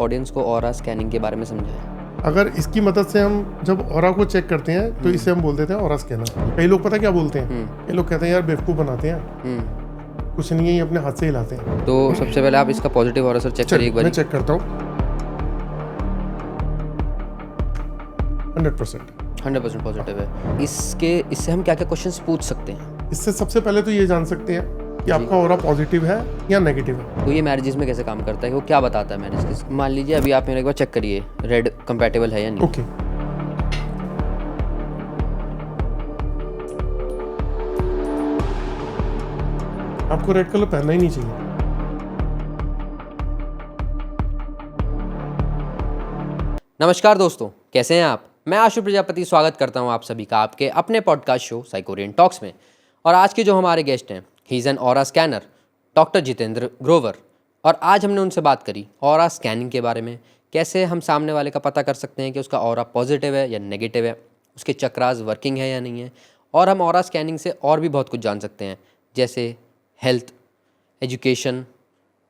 Audience को aura scanning के बारे में समझाएं। अगर इसकी मदद से हम जब ऑरा को चेक करते हैं तो इसे हम बोल देते हैं ऑरा स्कैनर। कई लोग पता क्या बोलते हैं, कई लोग कहते हैं यार बेवकूफ़ बनाते हैं, कुछ नहीं है, ये अपने हाथ से हिलाते हैं। तो सबसे पहले आप इसका पॉजिटिव ऑरा सर चेक करिए एक बार। मैं चेक करता हूँ। 100% पॉजिटिव है। इससे हम क्या क्या क्वेश्चंस पूछ सकते हैं? इससे सबसे पहले तो ये जान सकते हैं कि आपका ऑरा पॉजिटिव है या नेगेटिव है। तो ये मैरिजेस में कैसे काम करता है, वो क्या बताता है मैरिज के? मान लीजिए अभी आप मेरे एक बार चेक करिए रेड कंपैटिबल है या नहीं। ओके। आपको रेड कलर पहनना ही नहीं चाहिए। नमस्कार दोस्तों, कैसे हैं आप? मैं आशु प्रजापति स्वागत करता हूं आप सभी का आपके अपने पॉडकास्ट शो साइकोरियन टॉक्स में। और आज के जो हमारे गेस्ट हैं, he is an aura scanner, doctor Jitendra Grover. और आज हमने उनसे बात करी ऑरा स्कैनिंग के बारे में, कैसे हम सामने वाले का पता कर सकते हैं कि उसका ऑरा पॉजिटिव है या नेगेटिव है, उसके चक्रास वर्किंग है या नहीं है। और हम ऑरा स्कैनिंग से और भी बहुत कुछ जान सकते हैं, जैसे हेल्थ, एजुकेशन,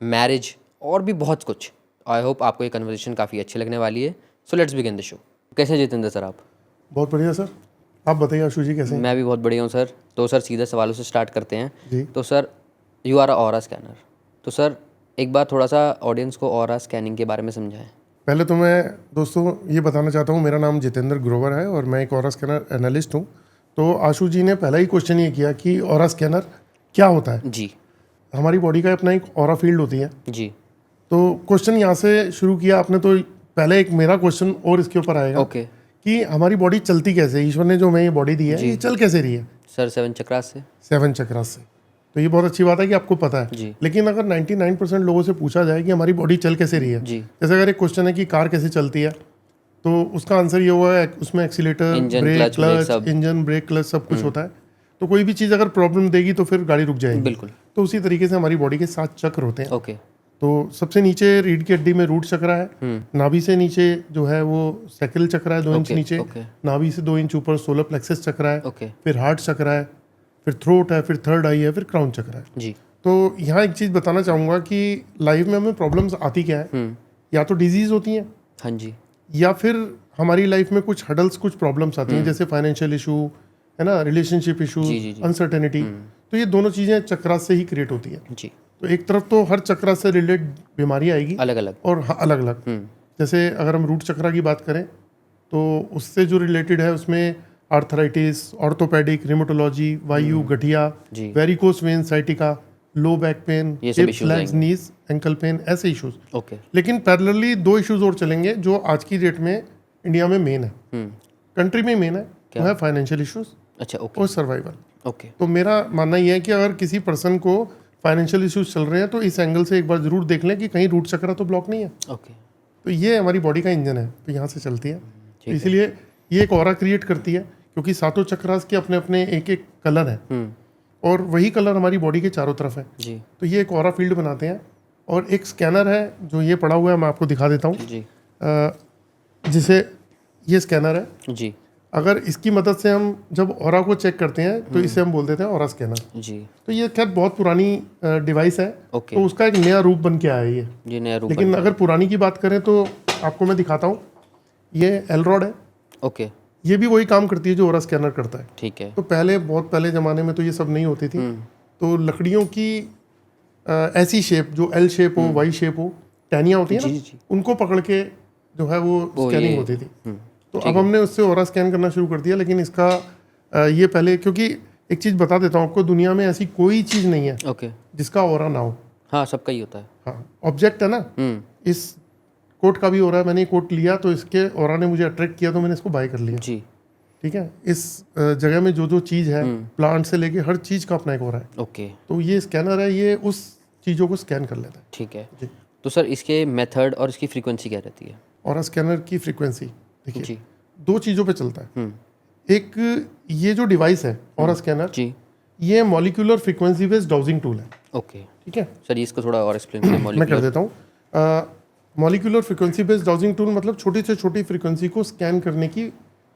मैरिज और भी बहुत कुछ। आई होप आपको ये कन्वर्सेशन काफ़ी अच्छी लगने वाली है। So let's begin the show. कैसे हैं जितेंद्र सर आप? बहुत बढ़िया सर, आप बताइए आशु जी कैसे हैं? मैं भी बहुत बढ़िया हूँ सर। तो सर सीधे सवालों से स्टार्ट करते हैं जी। तो sir you are a aura scanner. तो सर एक बार थोड़ा सा ऑडियंस को ऑरा स्कैनिंग के बारे में समझाएं। पहले तो मैं दोस्तों ये बताना चाहता हूँ, मेरा नाम जितेंद्र ग्रोवर है और मैं एक ऑरा स्कैनर एनालिस्ट हूँ। तो आशु जी ने पहला ही क्वेश्चन ये किया कि ऑरा स्कैनर क्या होता है। जी हमारी बॉडी का अपना एक ऑरा फील्ड होती है। जी। तो क्वेश्चन यहाँ से शुरू किया आपने, तो पहले एक मेरा क्वेश्चन और इसके ऊपर आएगा ओके कि हमारी बॉडी चलती कैसे है। ईश्वर ने जो हमें ये बॉडी दी है, ये चल कैसे रही है? सर 7 चक्रास से। 7 चक्रास से। तो ये बहुत अच्छी बात है कि आपको पता है। जी लेकिन अगर 99% लोगों से पूछा जाए कि हमारी बॉडी चल कैसे रही है, जी। जैसे अगर एक क्वेश्चन है कि कार कैसे चलती है, तो उसका आंसर ये हुआ है उसमें accelerator, engine, brake, clutch, brake, सब। क्लच, इंजन, ब्रेक, क्लच सब कुछ होता है। तो कोई भी चीज़ अगर प्रॉब्लम देगी तो फिर गाड़ी रुक जाएगी। बिल्कुल। तो उसी तरीके से हमारी बॉडी के 7 चक्र होते हैं। ओके। तो सबसे नीचे रीढ़ की हड्डी में रूट चक्र है। नाभि से नीचे जो है वो सैकल चक्र है 2 इंच नीचे। नाभि से 2 इंच ऊपर सोलर प्लेक्सस चक्र है। ओके। फिर हार्ट चक्र है, फिर थ्रोट है, फिर थर्ड आई है, फिर क्राउन चक्र है। जी। तो यहाँ एक चीज़ बताना चाहूँगा कि लाइफ में हमें प्रॉब्लम्स आती क्या है, या तो डिजीज़ होती हैं, हाँ जी, या फिर हमारी लाइफ में कुछ हडल्स, कुछ प्रॉब्लम्स आती हैं, जैसे फाइनेंशियल इशू है ना, रिलेशनशिप इशू, अनसर्टेनिटी। तो ये दोनों चीज़ें चक्रास से ही क्रिएट होती है। जी। तो एक तरफ तो हर चक्र से रिलेटेड बीमारी आएगी अलग अलग, और अलग अलग। जैसे अगर हम रूट चक्र की बात करें तो उससे जो रिलेटेड है उसमें आर्थराइटिस, ऑर्थोपेडिक, रिमोटोलॉजी, वायु, गठिया, varicose vein, sciatica, low back pain, hips, legs, knees, ankle pain, ऐसे इश्यूज। ओके। लेकिन पैरेलली 2 इश्यूज और चलेंगे जो आज की डेट में इंडिया में मेन है, कंट्री में मेन है, वो है फाइनेंशियल इश्यूज। अच्छा, ओके। और सर्वाइवल। ओके। तो मेरा मानना यह है कि अगर किसी पर्सन को फाइनेंशियल इश्यूज चल रहे हैं तो इस एंगल से एक बार जरूर देख लें कि कहीं रूट चक्र तो ब्लॉक नहीं है। ओके। तो ये हमारी बॉडी का इंजन है, तो यहाँ से चलती है। तो इसीलिए ये एक ऑरा क्रिएट करती है, क्योंकि 7 चक्रास के अपने अपने एक एक कलर है और वही कलर हमारी बॉडी के चारों तरफ है। जी। तो ये एक ऑरा फील्ड बनाते हैं। और एक स्कैनर है जो ये पड़ा हुआ है, मैं आपको दिखा देता हूँ जी। जिसे ये स्कैनर है। जी। अगर इसकी मदद से हम जब ऑरा को चेक करते हैं तो इसे हम बोल देते हैं ऑरा स्कैनर। जी। तो ये खैर बहुत पुरानी डिवाइस है। ओके। तो उसका एक नया रूप बन के आया है ये नया रूप। लेकिन अगर पुरानी की बात करें तो आपको मैं दिखाता हूँ, ये एलरॉड है। ओके। ये भी वही काम करती है जो ऑरा स्कैनर करता है। ठीक है। तो पहले, बहुत पहले ज़माने में तो ये सब नहीं होती थी। तो लकड़ियों की ऐसी शेप, जो एल शेप हो, वाई शेप हो, टहनियाँ होती हैं ना, उनको पकड़ के जो है वो स्कैनिंग होती थी। तो अब हमने उससे ऑरा स्कैन करना शुरू कर दिया। लेकिन इसका ये पहले, क्योंकि एक चीज़ बता देता हूँ आपको, दुनिया में ऐसी कोई चीज़ नहीं है ओके जिसका ऑरा ना हो। हाँ, सबका ही होता है। हाँ, ऑब्जेक्ट है ना। इस कोट का भी हो रहा है, मैंने कोट लिया तो इसके ऑरा ने मुझे अट्रैक्ट किया तो मैंने इसको बाय कर लिया। जी। ठीक है। इस जगह में जो जो चीज़ है, प्लांट से लेके हर चीज़ का अपना एक ऑरा है। ओके। तो ये स्कैनर है, ये उस चीज़ों को स्कैन कर लेता है। ठीक है जी। तो सर इसके मेथड और इसकी फ्रीक्वेंसी क्या रहती है? ऑरा स्कैनर की फ्रीक्वेंसी देखिए जी। 2 चीज़ों पे चलता है। एक ये जो डिवाइस है ऑरा स्कैनर, जी, ये molecular frequency based dowsing tool है। ओके। ठीक है। सर इसको थोड़ा और एक्सप्लेन करें। मैं कर देता हूँ। Molecular frequency based dowsing tool मतलब छोटी से छोटी फ्रीक्वेंसी को स्कैन करने की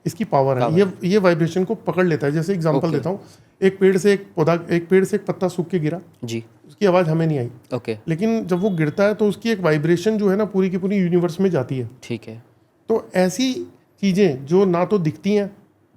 इसकी पावर है। ये वाइब्रेशन को पकड़ लेता है। जैसे एग्जांपल देता हूँ, एक पेड़ से एक पौधा, एक पेड़ से एक पत्ता सूख के गिरा, जी, उसकी आवाज़ हमें नहीं आई, ओके, लेकिन जब वो गिरता है तो उसकी एक वाइब्रेशन जो है ना पूरी की पूरी यूनिवर्स में जाती है। ठीक है, तो ऐसी चीज़ें जो ना तो दिखती हैं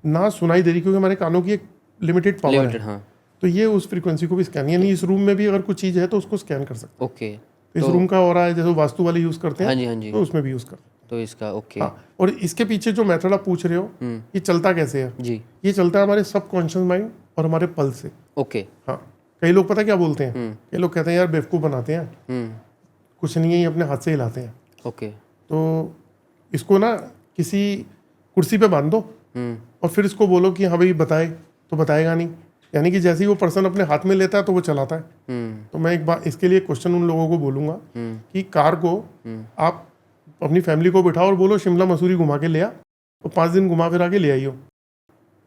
ना सुनाई दे रही, क्योंकि हमारे कानों की एक लिमिटेड पावर लिमिटेड, है, हाँ, तो ये उस फ्रीक्वेंसी को भी स्कैन, यानी इस रूम में भी अगर कुछ चीज़ है तो उसको स्कैन कर सकते ओके, हैं। तो इस रूम का ऑरा है, जैसे वास्तु वाले यूज़ करते हाँ हैं, जी, हाँ जी, तो उसमें भी यूज़ करते हैं। तो इसका ओके, हाँ, और इसके पीछे जो मेथड आप पूछ रहे हो, ये चलता कैसे है? जी, ये चलता है हमारे सबकॉन्शियस माइंड और हमारे पल से। ओके, हाँ, कई लोग पता क्या बोलते हैं, कई लोग कहते हैं यार बेवकूफ़ बनाते हैं, कुछ नहीं है, ये अपने हाथ से हिलाते हैं। ओके, तो इसको ना किसी कुर्सी पे बांध दो और फिर इसको बोलो कि हाँ भाई बताए, तो बताएगा नहीं। यानी कि जैसे ही वो पर्सन अपने हाथ में लेता है तो वो चलाता है। तो मैं एक बार इसके लिए क्वेश्चन उन लोगों को बोलूँगा कि कार को आप अपनी फैमिली को बिठाओ और बोलो शिमला मसूरी घुमा के ले आ, तो 5 दिन घुमा फिरा के ले आइयो।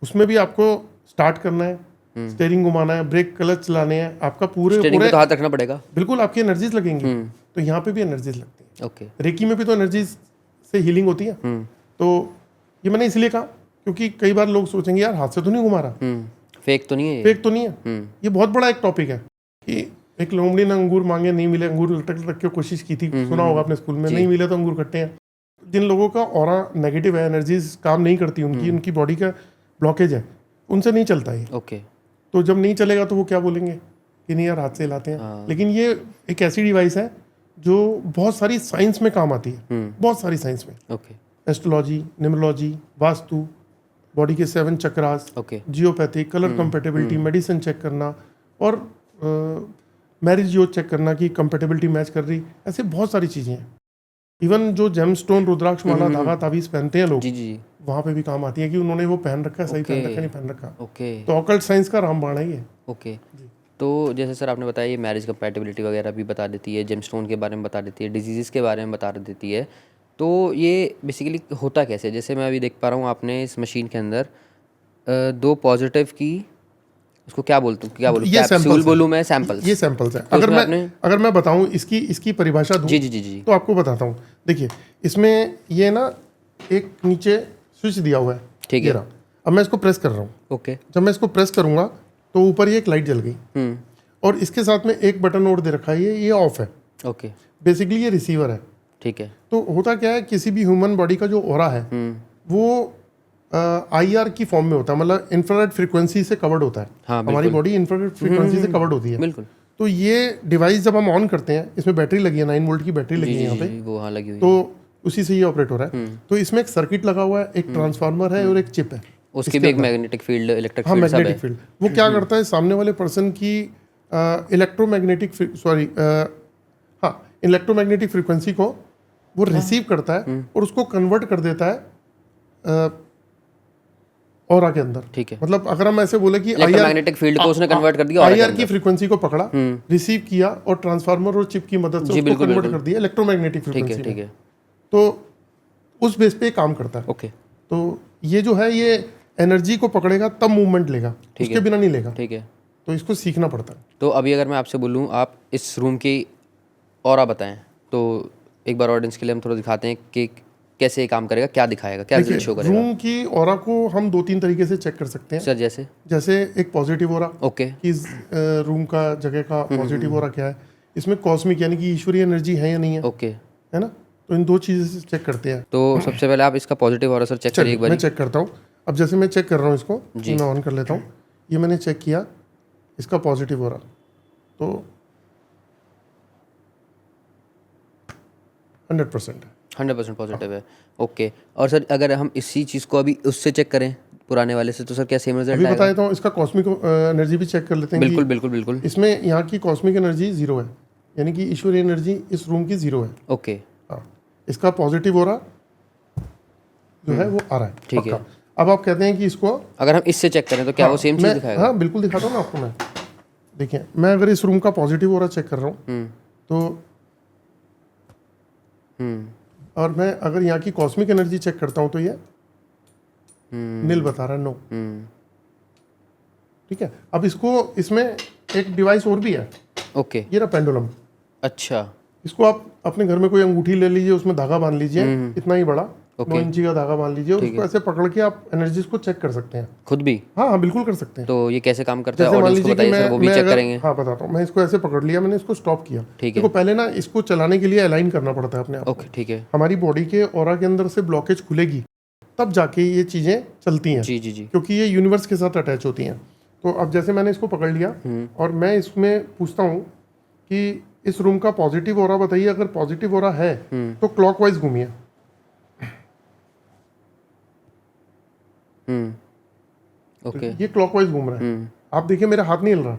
उसमें भी आपको स्टार्ट करना है, स्टेयरिंग घुमाना है, ब्रेक क्लच चलाने हैं, आपका स्टीयरिंग पे तो हाथ रखना पड़ेगा, बिल्कुल आपकी एनर्जीज लगेंगी। तो यहाँ पे भी एनर्जीज लगती है। ओके, रेकी में भी तो एनर्जीज से हीलिंग होती है। तो ये मैंने इसलिए कहा क्योंकि कई बार लोग सोचेंगे यार हाथ से तो नहीं घुमा रहा, फेक तो नहीं है ये? फेक तो नहीं है। ये बहुत बड़ा एक टॉपिक है कि एक लोमड़ी ने अंगूर मांगे, नहीं मिले, अंगूर लटक लटक के कोशिश की थी, सुना होगा अपने स्कूल में, नहीं मिले तो अंगूर खट्टे हैं। जिन लोगों का ऑरा नेगेटिव है, एनर्जीज काम नहीं करती उनकी, उनकी बॉडी का ब्लॉकेज है, उनसे नहीं चलता ये। ओके, तो जब नहीं चलेगा तो वो क्या बोलेंगे कि नहीं यार हाथ से हिलाते हैं। लेकिन ये एक ऐसी डिवाइस है जो बहुत सारी साइंस में काम आती है, बहुत सारी साइंस में, okay, astrology, numerology, vastu, body के 7 chakras, okay, geopathic, colour compatibility, medicine check करना और मैरिज जियो चेक करना कि कंपेटेबिलिटी मैच कर रही, ऐसे बहुत सारी चीज़ें हैं। इवन जो जेमस्टोन, रुद्राक्ष माला, धागा, ताबीज पहनते हैं लोग, जी जी जी, वहाँ पे भी काम आती है कि उन्होंने वो पहन रखा है, सही पहन रखा है, नहीं पहन रखा। ओके, तो ऑकल्ट साइंस का रामबाण है ये। ओके। तो जैसे सर आपने बताया ये मैरिज कंपैटिबिलिटी वगैरह भी बता देती है, जेमस्टोन के बारे में बता देती है, डिजीज़ के बारे में बता देती है। तो ये बेसिकली होता कैसे? जैसे मैं अभी देख पा रहा हूँ आपने इस मशीन के अंदर 2 पॉजिटिव की, उसको क्या बोलूँ ये कैप्सूल सैंपल्स बोलूँ मैं, सैंपल्स? ये सैंपल्स हैं। तो अगर उसमें मैं आपने अगर मैं बताऊं इसकी परिभाषा दूं जी जी जी जी, तो आपको बताता हूं। देखिए इसमें ये ना एक नीचे स्विच दिया हुआ है, ठीक ये है, रहा। अब मैं इसको प्रेस कर रहा हूँ, ओके, जब मैं इसको प्रेस करूंगा तो ऊपर ये एक लाइट जल गई और इसके साथ में एक बटन और दे रखा है, ये ऑफ है। ओके, बेसिकली ये रिसीवर है। ठीक है, तो होता क्या है, किसी भी ह्यूमन बॉडी का जो ऑरा है वो IR की फॉर्म में होता है, मतलब इंफ्रारेड फ्रीक्वेंसी से कवर्ड होता है। हाँ, हमारी बॉडी इंफ्रारेड फ्रीक्वेंसी से कवर्ड होती है। बिल्कुल, तो ये डिवाइस जब हम ऑन करते हैं, इसमें बैटरी लगी है, 9 वोल्ट की बैटरी लगी है यहाँ पे, वो हाँ लगी हुई है। तो उसी से ये ऑपरेट हो रहा है। तो इसमें एक सर्किट लगा हुआ है, एक ट्रांसफार्मर है और एक चिप है। उसकी भी एक मैग्नेटिक फील्ड, इलेक्ट्रिक हाँ, फील्ड सब है। Magnetic field. वो क्या करता है, सामने वाले पर्सन की इलेक्ट्रोमैग्नेटिक फ्रीक्वेंसी को वो रिसीव करता है और उसको कन्वर्ट कर देता है ऑरा के अंदर। ठीक है, मतलब अगर हम ऐसे बोले कि इलेक्ट्रोमैग्नेटिक फील्ड को उसने कन्वर्ट कर दिया IR की फ्रीक्वेंसी को पकड़ा, रिसीव किया और ट्रांसफार्मर और चिप की मदद से उसको कन्वर्ट कर दिया इलेक्ट्रोमैग्नेटिक ठीक है, फ्रीक्वेंसी ठीक में। है, तो उस बेस पे काम करता है। ओके, तो ये जो है ये एनर्जी को पकड़ेगा तब मूवमेंट लेगा, उसके बिना नहीं लेगा। ठीक है। तो इसको सीखना पड़ता है। तो अभी अगर मैं आपसे बोलूँ आप इस रूम की ऑरा बताएं, तो एक बार ऑडियंस के लिए हम थोड़ा दिखाते हैं कि कैसे ये काम करेगा, क्या दिखाएगा, क्या रिजल्ट शो करेगा। रूम की ऑरा को हम 2-3 तरीके से चेक कर सकते हैं। सर जैसे एक पॉजिटिव ऑरा, ओके, कि रूम का जगह का पॉजिटिव ऑरा क्या है, इसमें कॉस्मिक यानी कि ईश्वरीय एनर्जी है या नहीं है, ओके, है ना। तो इन 2 चीज़ें से चेक करते हैं। तो सबसे पहले आप इसका पॉजिटिव ऑरा सर चेक करिए एक बार। मैं चेक करता हूँ। अब जैसे मैं चेक कर रहा हूँ इसको, मैं ऑन कर लेता हूँ। ये मैंने चेक किया, इसका पॉजिटिव ऑरा तो 100% है, 100% पॉजिटिव है। ओके, और सर अगर हम इसी चीज़ को अभी उससे चेक करें पुराने वाले से, तो सर क्या सेम रिजल्ट अभी आएगा? बता देता हूँ। इसका कॉस्मिक एनर्जी भी चेक कर लेते हैं। बिल्कुल बिल्कुल बिल्कुल। इसमें यहाँ की कॉस्मिक एनर्जी 0 है, यानी कि ईश्वरीय एनर्जी इस रूम की 0 है। ओके, हाँ, इसका पॉजिटिव ऑरा जो है वो आ रहा है। ठीक है। अब आप कहते हैं कि इसको अगर हम इससे चेक करें तो क्या वो सेम चीज़ दिखाएगा? हाँ बिल्कुल दिखाता हूँ ना आपको मैं। देखिए मैं अगर इस रूम का पॉजिटिव ऑरा चेक कर रहा हूँ तो और मैं अगर यहाँ की कॉस्मिक एनर्जी चेक करता हूँ तो ये नील बता रहा है, नो। ठीक है। अब इसको इसमें एक डिवाइस और भी है। ओके, ये रहा पेंडुलम। अच्छा, इसको आप अपने घर में कोई अंगूठी ले लीजिए, उसमें धागा बांध लीजिए, इतना ही बड़ा, 9 इंची का धागा मान लीजिए, उसको ऐसे पकड़ के आप एनर्जीज को चेक कर सकते हैं खुद भी। हाँ हाँ बिल्कुल कर सकते हैं। तो ये कैसे काम करता है, जैसे मान ऑडियंस को लीजिए कि बताइए सर, वो भी चेक करेंगे। हाँ बताता हूँ। मैं इसको ऐसे पकड़ लिया, मैंने इसको स्टॉप किया। ठीक है। देखो पहले ना इसको चलाने के लिए अलाइन करना पड़ता है अपने आप को। ओके ठीक है। हमारी बॉडी के ऑरा के अंदर से ब्लॉकेज खुलेगी तब जाके ये चीज़ें चलती हैं, जी जी जी। क्योंकि ये यूनिवर्स के साथ अटैच होती हैं। तो अब जैसे मैंने इसको पकड़ लिया और मैं इसमें पूछता हूँ कि इस रूम का पॉजिटिव ऑरा बताइए। अगर पॉजिटिव ऑरा है तो क्लॉकवाइज घूमिए। ओके ये क्लॉकवाइज घूम रहा है। आप देखिए मेरा हाथ नहीं हिल रहा,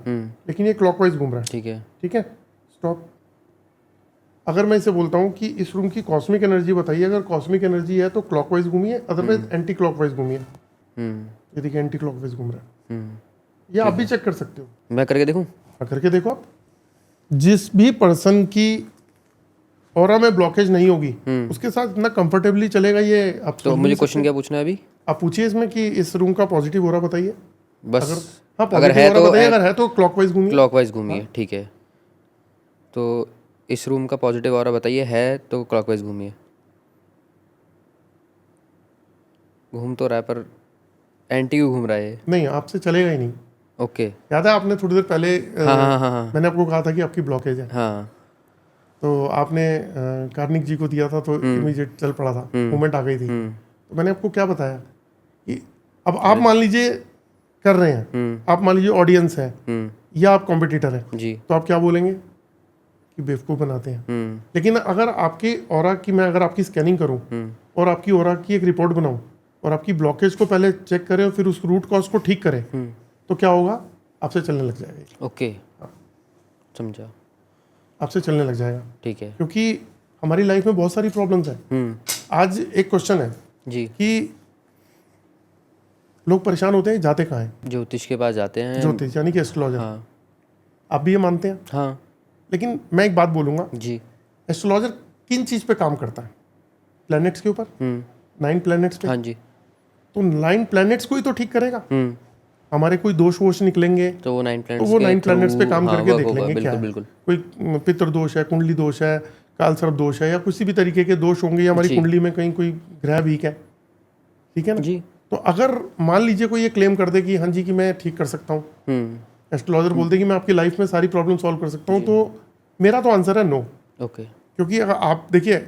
लेकिन ये क्लॉकवाइज घूम रहा है। ठीक है। ठीक है, स्टॉप। अगर मैं इसे बोलता हूँ कि इस रूम की कॉस्मिक एनर्जी बताइए, अगर कॉस्मिक एनर्जी है तो क्लॉकवाइज घूमिए, अदरवाइज एंटी क्लॉकवाइज घूमिए। ये देखिए एंटी क्लॉकवाइज घूम रहा है। ये आप भी चेक कर सकते हो। मैं करके देखूं? हाँ, करके देखो आप। जिस भी पर्सन की ऑरा में ब्लॉकेज नहीं होगी उसके साथ इतना कंफर्टेबली चलेगा ये आप। तो मुझे क्वेश्चन क्या पूछना है अभी? आप पूछिए इसमें कि इस रूम का पॉजिटिव ऑरा बताइए। बस हाँ अगर है पॉजिटिव तो बताइए, अगर है तो क्लॉकवाइज घूमिए। क्लॉकवाइज घूमिए। ठीक है, तो इस रूम का पॉजिटिव ऑरा बताइए, है तो क्लॉकवाइज घूमिए। घूम तो रहा है पर एंटी क्यों घूम रहा है? नहीं, आपसे चलेगा ही नहीं। ओके। याद है आपने थोड़ी देर पहले हाँ। मैंने आपको कहा था कि आपकी ब्लॉकेज है। हाँ तो आपने कार्निक जी को दिया था तो इमीडिएट चल पड़ा था, मूवमेंट आ गई थी। तो मैंने आपको क्या बताया कि अब आप मान लीजिए कर रहे हैं, आप मान लीजिए ऑडियंस है या आप कॉम्पिटिटर है जी। तो आप क्या बोलेंगे कि बेवकूफ़ बनाते हैं। लेकिन अगर आपके ऑरा की मैं अगर आपकी स्कैनिंग करूं और आपकी ऑरा की एक रिपोर्ट बनाऊं और आपकी ब्लॉकेज को पहले चेक करें और फिर उस रूट कॉज को ठीक करें तो क्या होगा, आपसे चलने लग जाएगा। ओके समझा। आपसे चलने लग जाएगा। ठीक है क्योंकि हमारी लाइफ में बहुत सारी प्रॉब्लम्स हैं। आज एक क्वेश्चन है जी कि लोग परेशान होते हैं, जाते कहाँ हैं? ज्योतिष के पास जाते हैं। ज्योतिष यानी कि एस्ट्रोलॉजर। हाँ आप भी ये मानते हैं? हाँ लेकिन मैं एक बात बोलूँगा, जी। एस्ट्रोलॉजर किन चीज़ पे काम करता है? प्लैनेट्स के ऊपर, 9 प्लैनेट्स पे। हाँ जी। तो 9 प्लैनेट्स को ही तो ठीक करेगा। हमारे कोई दोष वोष निकलेंगे तो वो 9 तो प्लैनेट्स वो 9 प्लैनेट्स पे काम हाँ, करके वर्क देख होगा। लेंगे क्या बिल्कुल है। बिल्कुल। कोई पितृ दोष है, कुंडली दोष है, काल सर्प दोष है, या किसी भी तरीके के दोष होंगे, या हमारी जी। कुंडली में कहीं कोई ग्रह वीक है, ठीक है ना जी। तो अगर मान लीजिए कोई ये क्लेम कर दे कि हाँ जी कि मैं ठीक कर सकता हूँ, एस्ट्रोलॉजर बोल दे कि मैं आपकी लाइफ में सारी प्रॉब्लम सॉल्व कर सकता हूँ, तो मेरा तो आंसर है नो। ओके। क्योंकि अगर आप देखिए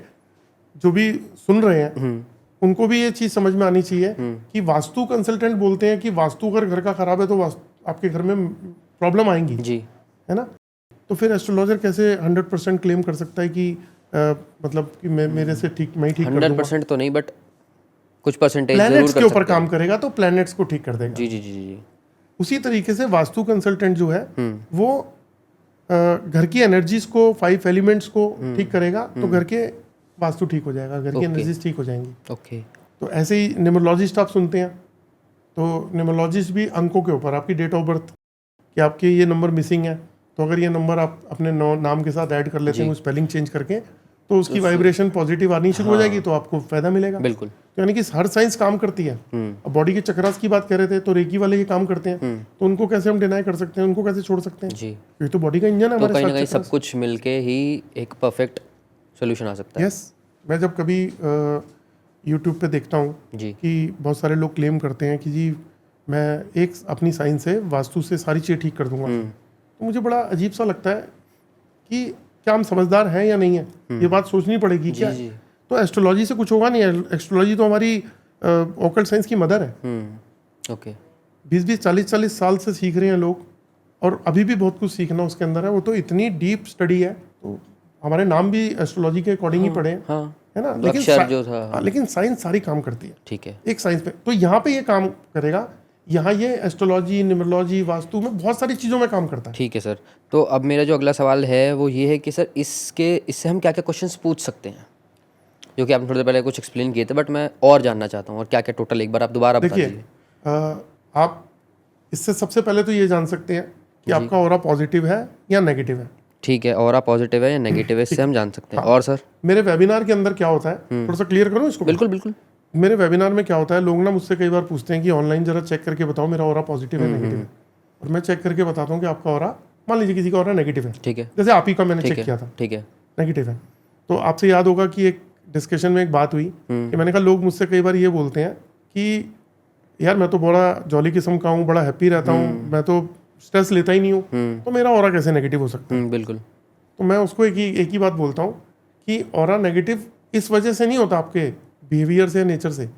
जो भी सुन रहे हैं उनको भी ये चीज़ समझ में आनी चाहिए कि वास्तु कंसल्टेंट बोलते हैं कि वास्तु अगर घर का खराब है तो आपके घर में प्रॉब्लम आएंगी जी। है ना। तो फिर एस्ट्रोलॉजर कैसे 100% क्लेम कर सकता है कि मतलब कि मैं मेरे से ठीक मैं ही ठीक कर दूंगा? 100% तो नहीं बट कुछ परसेंटेज जरूर प्लैनेट्स कर के ऊपर सकते हैं। काम करेगा तो प्लैनेट्स को ठीक कर देगा। जी जी जी जी। उसी तरीके से वास्तु कंसल्टेंट जो है वो घर की एनर्जीज को, 5 एलिमेंट्स को ठीक करेगा तो घर के वास्तु ठीक हो जाएगा, घर की एनर्जीज ठीक हो जाएंगी। ओके। तो ऐसे ही न्यूमरोलॉजिस्ट आप सुनते हैं, तो न्यूमरोलॉजिस्ट भी अंकों के ऊपर, आपकी डेट ऑफ बर्थ कि आपके ये नंबर मिसिंग है, तो अगर ये नंबर आप अपने नाम के साथ ऐड कर लेते हैं स्पेलिंग चेंज करके तो उसकी वाइब्रेशन पॉजिटिव आनी शुरू हो जाएगी, तो आपको फायदा मिलेगा। बिल्कुल। तो यानी कि हर साइंस काम करती है। अब बॉडी के चक्रास की बात कर रहे थे तो रेकी वाले ये काम करते हैं, तो उनको कैसे हम डिनाई कर सकते हैं, उनको कैसे छोड़ सकते हैं? जी। ये तो बॉडी का इंजन है तो हमारे कहीं ना साथ कहीं चक्रास। सब कुछ मिलके ही एक परफेक्ट सोल्यूशन आ सकता है। यस, मैं जब कभी यूट्यूब पे देखता हूँ जी। कि बहुत सारे लोग क्लेम करते हैं कि जी मैं एक अपनी साइंस से वास्तु से सारी चीज़ ठीक कर दूंगा, तो मुझे बड़ा अजीब सा लगता है कि क्या हम समझदार हैं या नहीं है, ये बात सोचनी पड़ेगी। क्या जी। तो एस्ट्रोलॉजी से कुछ होगा नहीं, एस्ट्रोलॉजी तो हमारी ओकल्ट साइंस की मदर है। ओके। 20-20, 40-40 साल से सीख रहे हैं लोग, और अभी भी बहुत कुछ सीखना उसके अंदर है। वो तो इतनी डीप स्टडी है, तो हमारे नाम भी एस्ट्रोलॉजी के अकॉर्डिंग ही पढ़े हैं, हाँ है ना। अक्षर जो था। हाँ, लेकिन साइंस सारी काम करती है ठीक है। एक साइंस पे, तो यहाँ पे ये काम करेगा। यहाँ ये एस्ट्रोलॉजी, न्यूमरोलॉजी, वास्तु में बहुत सारी चीज़ों में काम करता है। ठीक है सर, तो अब मेरा जो अगला सवाल है वो ये है कि सर इससे हम क्या क्या क्वेश्चंस पूछ सकते हैं, जो कि आपने थोड़ी देर पहले कुछ एक्सप्लेन किए थे, बट मैं और जानना चाहता हूँ, और क्या क्या टोटल एक बार आप दोबारा बता देखिए दीजिए। आप इससे सबसे पहले तो ये जान सकते हैं कि आपका ऑरा पॉजिटिव है या नेगेटिव है। ठीक है, और आप पॉजिटिव है या नेगेटिव है, इससे हम जान सकते हैं। और सर मेरे वेबिनार के अंदर क्या होता है, थोड़ा सा क्लियर करूँ इसको? बिल्कुल बिल्कुल। मेरे वेबिनार में क्या होता है, लोग ना मुझसे कई बार पूछते हैं कि ऑनलाइन जरा चेक करके बताओ मेरा ऑरा पॉजिटिव है नेगेटिव है, और मैं चेक करके बताता हूँ कि आपका ऑरा, मान लीजिए किसी का ऑरा नेगेटिव है, ठीक है। जैसे आप ही का मैंने चेक किया था, ठीक है। नेगेटिव है। तो आपसे याद होगा कि एक डिस्कशन में एक बात हुई कि मैंने कहा लोग मुझसे कई बार ये बोलते हैं कि यार मैं तो बड़ा जॉली किस्म का हूँ, बड़ा हैप्पी रहता हूँ, मैं तो स्ट्रेस लेता ही नहीं हूँ, तो मेरा ऑरा कैसे नेगेटिव हो सकता है? बिल्कुल। तो मैं उसको एक ही बात बोलता हूँ कि ऑरा नेगेटिव इस वजह से नहीं होता, आपके बिहेवियर से, नेचर से।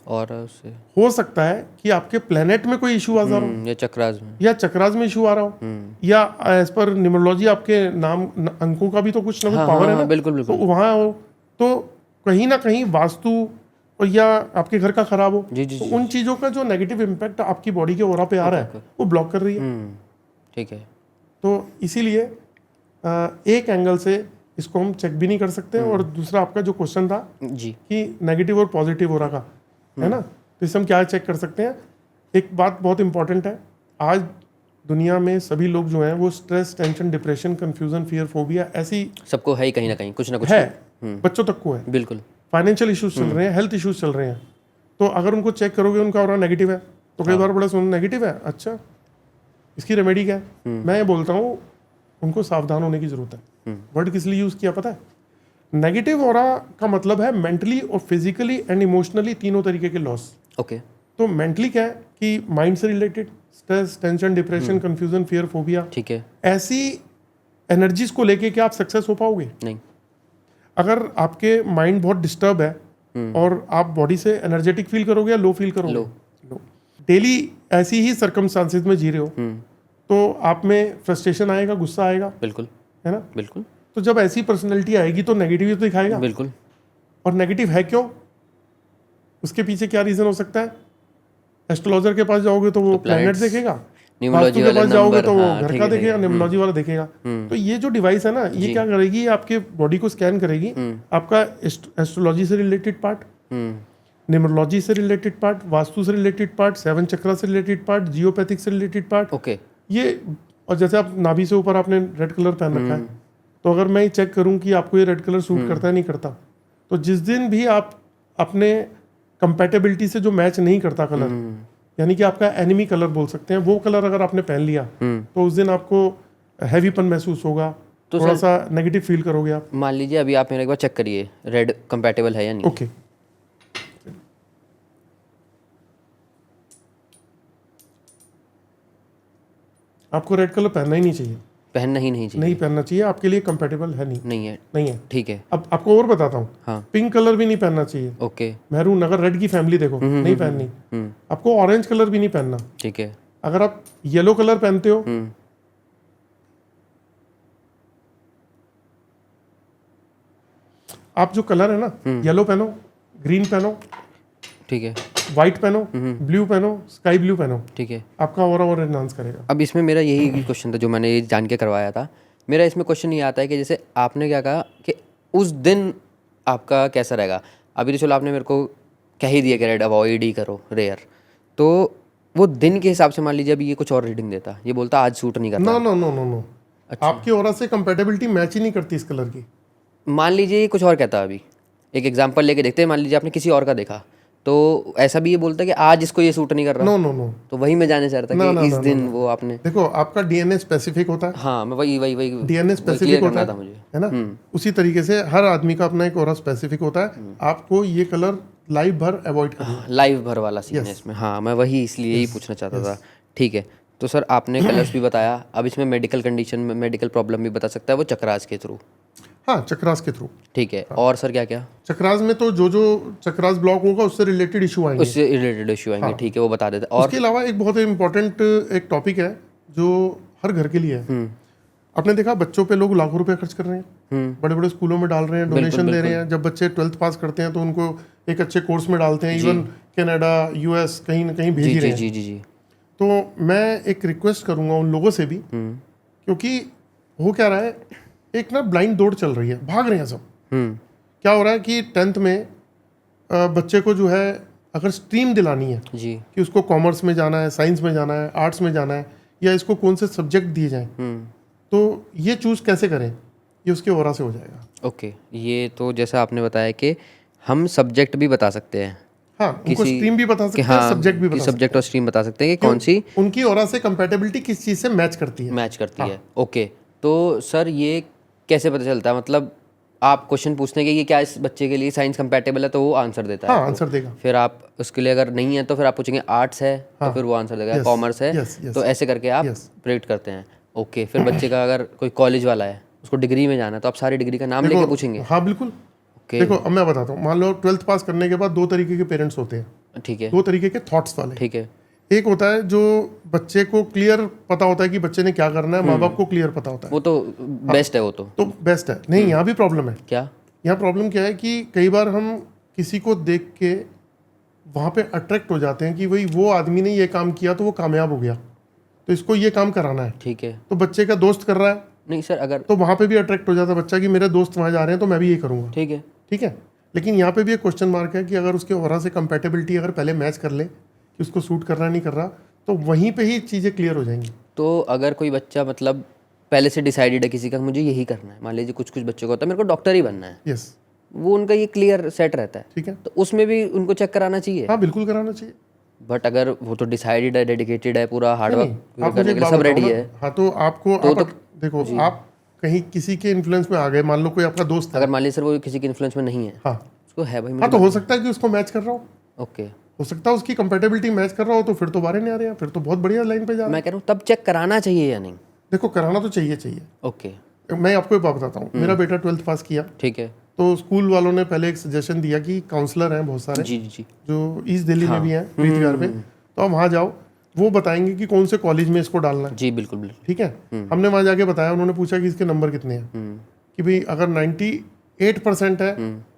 और उससे हो सकता है कि आपके प्लेनेट में कोई इशू आ जा रहा हो, या चक्रास में, या चक्रास में इशू आ रहा हो, या एज पर न्यूमरोलॉजी आपके नाम अंकों का भी तो कुछ ना कुछ पावर है ना, बिल्कुल तो बिल्कुल। वहाँ हो, तो कहीं ना कहीं वास्तु और या आपके घर का खराब हो, जी जी तो जी। उन चीज़ों का जो नेगेटिव इम्पैक्ट आपकी बॉडी के ओरा पे आ रहा है वो ब्लॉक कर रही है। ठीक है। तो इसीलिए एक एंगल से इसको हम चेक भी नहीं कर सकते। और दूसरा आपका जो क्वेश्चन था जी। कि नेगेटिव और पॉजिटिव ओरा का, है ना, तो इससे हम क्या चेक कर सकते हैं? एक बात बहुत इंपॉर्टेंट है, आज दुनिया में सभी लोग जो हैं वो stress, tension, depression, confusion, fear, phobia ऐसी सबको है ही कहीं ना कहीं, कुछ ना कुछ है, बच्चों तक को है, बिल्कुल। फाइनेंशियल इश्यूज चल रहे हैं, हेल्थ इश्यूज चल रहे हैं। तो अगर उनको चेक करोगे उनका ऑरा नेगेटिव है, तो कई बार बड़ा सुन नेगेटिव है, अच्छा इसकी रेमेडी क्या है? मैं ये बोलता हूँ उनको सावधान होने की जरूरत है। वर्ड किस लिए यूज किया पता है? नेगेटिव ऑरा का मतलब है मेंटली और फिजिकली एंड इमोशनली तीनों तरीके के लॉस। ओके। तो मेंटली क्या है कि माइंड से related stress, tension, depression, confusion, fear, phobia, ठीक है। ऐसी एनर्जीज को लेके क्या आप सक्सेस हो पाओगे? नहीं। अगर आपके माइंड बहुत डिस्टर्ब है और आप बॉडी से एनर्जेटिक फील करोगे या लो फील करोगे? लो। डेली ऐसी ही सर्कमस्टांसेस में जी रहे हो तो आप में फ्रस्ट्रेशन आएगा, गुस्सा आएगा, बिल्कुल, है ना? बिल्कुल तो जब ऐसी पर्सनैलिटी आएगी तो नेगेटिव तो दिखाएगा। बिल्कुल। और नेगेटिव है क्यों? उसके पीछे क्या रीजन हो सकता है? एस्ट्रोलॉजर के पास जाओगे तो वो प्लैनेट देखेगा, न्यूमरोलॉजी वास्तु के वाला पास जाओगे नंबर, तो वो हाँ, घर ठीक का है, ठीक देखेगा, है। न्यूमरोलॉजी वाला देखेगा। तो ये जो डिवाइस है ना, ये क्या करेगी? आपके बॉडी को स्कैन करेगी, आपका एस्ट्रोलॉजी से रिलेटेड पार्ट, न्यूमरोलॉजी से रिलेटेड पार्ट, वास्तु से रिलेटेड पार्ट, 7 चक्रा से रिलेटेड पार्ट, जियोपैथिक से रिलेटेड पार्ट। ओके। ये, और जैसे आप नाभि से ऊपर आपने रेड कलर पहन रखा है, तो अगर मैं चेक करूं कि आपको ये रेड कलर सूट करता है नहीं करता, तो जिस दिन भी आप अपने कंपैटिबिलिटी से जो मैच नहीं करता कलर, यानी कि आपका एनिमी कलर बोल सकते हैं, वो कलर अगर आपने पहन लिया तो उस दिन आपको हैवीपन महसूस होगा, तो थोड़ा सा नेगेटिव फील करोगे आप। मान लीजिए अभी आप मेरे एक बार चेक करिए रेड कंपैटिबल है या नहीं। ओके। आपको रेड कलर पहनना ही नहीं चाहिए, पहनना ही नहीं चाहिए। नहीं पहनना चाहिए, आपके लिए कंपैटिबल है नहीं, नहीं है। नहीं है। ठीक है। अब आपको और बताता हूँ, हाँ। पिंक कलर भी नहीं पहनना चाहिए, ओके। मैरून, अगर रेड की फैमिली देखो नहीं पहननी। आपको ऑरेंज कलर भी नहीं पहनना। ठीक है। अगर आप येलो कलर पहनते हो, आप जो कलर है ना, येलो पहनो, ग्रीन पहनो, ठीक है। व्हाइट पहनो, ब्लू पहनो, स्काई ब्लू पहनो, ठीक है। आपका ऑरा और एनहांस करेगा। अब इसमें मेरा यही क्वेश्चन था जो मैंने ये जान के करवाया था। मेरा इसमें क्वेश्चन ये आता है कि जैसे आपने क्या कहा कि उस दिन आपका कैसा रहेगा। अभी तो चलो आपने मेरे को कह ही दिया कि रेड अवॉइड ही करो, रेयर, तो वो दिन के हिसाब से मान लीजिए अभी ये कुछ और रीडिंग देता, ये बोलता आज सूट नहीं करता। No no no no no, आपके ऑरा से कंपैटिबिलिटी मैच ही नहीं करती इस कलर की। मान लीजिए ये कुछ और कहता है। अभी एक एग्जांपल लेके देखते हैं, मान लीजिए आपने किसी और का देखा तो ऐसा भी ये बोलता है कि आज इसको ये सूट नहीं कर रहा। नो नो नो, तो वही मैं जानना चाह रहा था कि इस दिन वो आपने, देखो आपका डीएनए स्पेसिफिक होता है। हाँ मैं वही डीएनए स्पेसिफिक होता था मुझे, है ना? उसी तरीके से हर आदमी का अपना एक ऑरा स्पेसिफिक होता है। आपको ये कलर लाइफ भर अवॉइड करना है। लाइव भर वाला सीन है इसमें। हाँ मैं वही इसलिए ही पूछना चाहता था। ठीक है, तो सर आपने कलर्स भी बताया, अब इसमें मेडिकल कंडीशन में मेडिकल प्रॉब्लम भी बता सकता है वो चक्रास के थ्रू। हाँ, चक्रास के थ्रू। ठीक है, और सर क्या क्या? चक्रास में तो जो जो चक्रास ब्लॉक होगा उससे रिलेटेड इशू आएंगे, उससे रिलेटेड इशू आएंगे। ठीक है, वो बता देते। और उसके अलावा एक बहुत इंपॉर्टेंट एक टॉपिक है जो हर घर के लिए है। आपने देखा बच्चों पे लोग लाखों रुपए खर्च कर रहे हैं, बड़े बड़े स्कूलों में डाल रहे हैं, डोनेशन दे रहे हैं। जब बच्चे 12th पास करते हैं तो उनको एक अच्छे कोर्स में डालते हैं, इवन कनाडा, यूएस, कहीं ना कहीं भेज ही रहे हैं। जी जी जी। तो मैं एक रिक्वेस्ट करूंगा उन लोगों से भी, क्योंकि हो क्या रहा है, एक ना ब्लाइंड दौड़ चल रही है, भाग रहे हैं सब। क्या हो रहा है कि 10th में बच्चे को जो है अगर स्ट्रीम दिलानी है जी, कि उसको कॉमर्स में जाना है, साइंस में जाना है, आर्ट्स में जाना है, या इसको कौन से सब्जेक्ट दिए जाएं, तो ये चूज कैसे करें, ये उसके ओरा से हो जाएगा। ओके, ये तो जैसा आपने बताया कि हम सब्जेक्ट भी बता सकते हैं। हाँ, उनको स्ट्रीम भी बता सकते हैं, सब्जेक्ट भी बता सकते सब्जेक्ट और स्ट्रीम बता सकते हैं कि कौन सी हैं, उनकी ओरा से कंपैटिबिलिटी किस चीज़ से मैच करती है। मैच करती है। ओके, तो सर ये कैसे पता चलता है, मतलब आप क्वेश्चन पूछने के कि क्या इस बच्चे के लिए साइंस कंपैटिबल है, तो वो आंसर देता हाँ है। आंसर देगा। फिर आप उसके लिए अगर नहीं है तो फिर आप पूछेंगे आर्ट्स है, तो फिर वो आंसर देगा, कॉमर्स है, तो ऐसे करके आप प्रेडिक्ट करते हैं। ओके, फिर बच्चे का अगर कोई कॉलेज वाला है, उसको डिग्री में जाना है, तो आप सारी डिग्री का नाम लेके पूछेंगे। हाँ बिल्कुल। ओके, देखो अब मैं बताता हूँ, मान लो 12th पास करने के बाद दो तरीके के पेरेंट्स होते हैं, ठीक है, दो तरीके के थॉट्स वाले। ठीक है, एक होता है जो बच्चे को क्लियर पता होता है कि बच्चे ने क्या करना है, माँ बाप को क्लियर पता होता है, वो तो बेस्ट है, वो तो बेस्ट है। नहीं, यहाँ भी प्रॉब्लम है। क्या? यहाँ प्रॉब्लम क्या है कि कई बार हम किसी को देख के वहाँ पे अट्रैक्ट हो जाते हैं कि भाई वो आदमी ने ये काम किया तो वो कामयाब हो गया, तो इसको ये काम कराना है। ठीक है। तो बच्चे का दोस्त कर रहा है, नहीं सर, अगर तो वहाँ पे भी अट्रैक्ट हो जाता है बच्चा कि मेरे दोस्त वहाँ जा रहे हैं तो मैं भी ये करूँगा। ठीक है, ठीक है, लेकिन यहाँ पे भी एक क्वेश्चन मार्क है कि अगर उसके ओवरा से कंपेटेबिलिटी अगर पहले मैच कर ले कि उसको सूट कर रहा नहीं कर रहा, तो वहीं पे ही चीज़ें क्लियर हो जाएंगी। तो अगर कोई बच्चा मतलब पहले से डिसाइडेड है किसी का, मुझे यही करना है, मान लीजिए कुछ कुछ बच्चों को होता है मेरे को डॉक्टर ही बनना है, यस, वो उनका ये क्लियर सेट रहता है, ठीक है, तो उसमें भी उनको चेक कराना चाहिए। हाँ बिल्कुल कराना चाहिए। बट अगर वो तो डिसाइडेड है, डेडिकेटेड है, पूरा हार्ड नहीं, वर्क आप करने मुझे के एक लिए बात सब रेडी बताओ है, ना। हाँ तो आपको देखो आप कहीं किसी के इन्फ्लुएंस में आ गए, मान लो कोई आपका दोस्त है, अगर मान लीजिए सर वो किसी के इन्फ्लुएंस में नहीं है, हाँ उसको है भाई हाँ, तो हो सकता है कि उसको मैच कर रहा हो, ओके, हो सकता है उसकी कंपेटेबिलिटी मैच कर रहा हो, तो फिर तो बारे नहीं आ रहे हैं, फिर तो बहुत बढ़िया लाइन पे जा रहा है। मैं कह रहा हूँ तब चेक कराना चाहिए या नहीं? देखो कराना तो चाहिए। ओके, मैं आपको एक बात बताता हूँ, मेरा बेटा 12th पास किया, ठीक है, तो स्कूल वालों ने पहले एक सजेशन दिया कि काउंसलर हैं बहुत सारे जी जी जी, जो ईस्ट दिल्ली में भी हैं, प्रीत विहार पे, तो आप वहाँ जाओ, वो बताएंगे कि कौन से कॉलेज में इसको डालना है। जी बिल्कुल बिल्कुल, ठीक है, हमने वहाँ जाके बताया, उन्होंने पूछा कि इसके नंबर कितने हैं, कि भाई अगर 98% है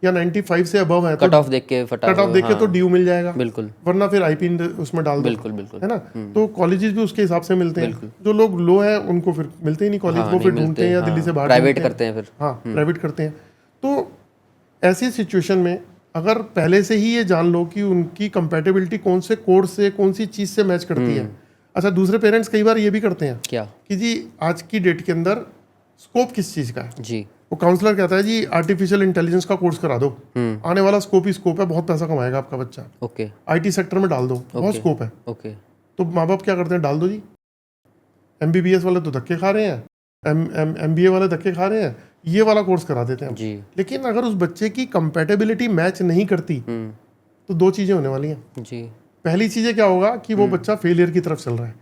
या 95 से अबव है तो कट ऑफ देख के कट ऑफ देख के तो ड्यू मिल जाएगा, बिल्कुल वरना फिर आईपी उसमें डाल दो, बिल्कुल बिल्कुल, है ना। तो कॉलेजेस भी उसके हिसाब से मिलते हैं, जो लोग लो है उनको फिर मिलते ही नहीं कॉलेज, वो फिर ढूंढते हैं या दिल्ली से बाहर प्राइवेट ढूंढते करते हैं फिर, हाँ प्राइवेट करते हैं। तो ऐसी सिचुएशन में अगर पहले से ही ये जान लो कि उनकी कंपेटेबिलिटी कौन से कोर्स से कौन सी चीज़ से मैच करती है। अच्छा, दूसरे पेरेंट्स कई बार ये भी करते हैं क्या कि जी आज की डेट के अंदर स्कोप किस चीज़ का है, जी, वो काउंसलर कहता है जी आर्टिफिशियल इंटेलिजेंस का कोर्स करा दो, आने वाला स्कोप ही स्कोप है, बहुत पैसा कमाएगा आपका बच्चा, ओके आईटी सेक्टर में डाल दो, बहुत स्कोप है। ओके, तो माँ बाप क्या करते हैं, डाल दो जी। एमबीबीएस वाले तो धक्के खा रहे हैं, एमबीए वाले धक्के खा रहे हैं, ये वाला कोर्स करा देते हैं जी लेकिन अगर उस बच्चे की कंपेटेबिलिटी मैच नहीं करती तो दो चीज़ें होने वाली हैं। जी, पहली चीज़ें क्या होगा कि वो बच्चा फेलियर की तरफ चल रहा है।